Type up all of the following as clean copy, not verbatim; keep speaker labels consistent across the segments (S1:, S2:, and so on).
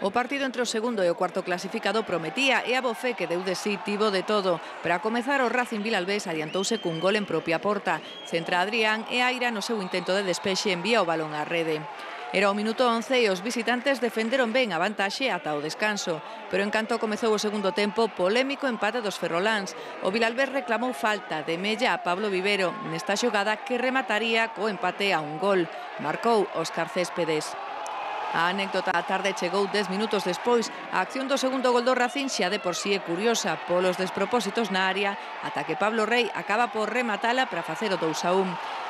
S1: O partido entre o segundo e o cuarto clasificado prometía e a Bofé que deu de sí tivo de todo. Pero a comezar o Racing Vilalbés adiantouse cun gol en propia porta. Centra Adrián e Aira no seu intento de despexe envía o balón á rede. Era o minuto 11 e os visitantes defenderon ben a vantaxe ata o descanso. Pero en canto comezou o segundo tempo, polémico empate dos ferroláns. O Vilalbés reclamou falta de Mella a Pablo Vivero nesta xogada que remataría co empate a un gol. Marcou Óscar Céspedes. A anécdota da tarde chegou 10 minutos despois. A acción do segundo gol do Racing xa de por sí é curiosa polos despropósitos na área ata que Pablo Rey acaba por rematala para facer o 2-1.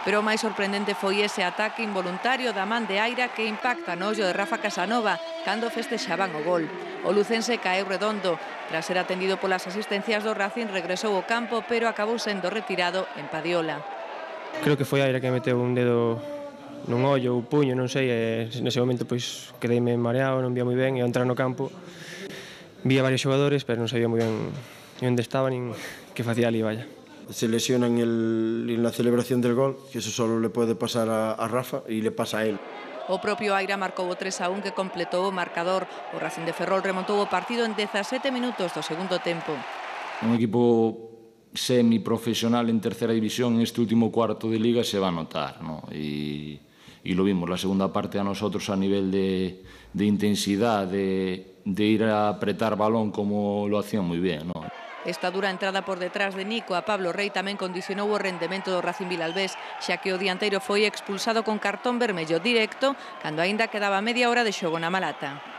S1: Pero o máis sorprendente foi ese ataque involuntario da man de Aira que impacta no ollo de Rafa Casanova cando festexaban o gol. O lucense caeu redondo. Tras ser atendido polas asistencias do Racing regresou ao campo pero acabou sendo retirado en Padiola.
S2: Creo que foi Aira que meteu un dedo nun ollo ou puño, non sei, e nese momento pois quedeime mareado, non vía moi ben, e ao entrar no campo vía varios xogadores, pero non sabía moi ben onde estaba nin que facía ali, vaya.
S3: Se lesiona en la celebración del gol, que eso solo le puede pasar a Rafa y le pasa a él.
S1: O propio Aira marcou o 3-1 que completou o marcador. O Racing de Ferrol remontou o partido en 17 minutos do segundo tempo.
S4: Un equipo semiprofesional en tercera división en este último cuarto de liga se va a notar, ¿no? Y lo vimos, la segunda parte a nosotros a nivel de intensidad, de ir a apretar balón como lo hacían muy bien, ¿no?
S1: Esta dura entrada por detrás de Nico a Pablo Rey tamén condicionou o rendemento do Racing Vilalbés, xa que o dianteiro foi expulsado con cartón vermello directo cando aínda quedaba media hora de xogo na Malata.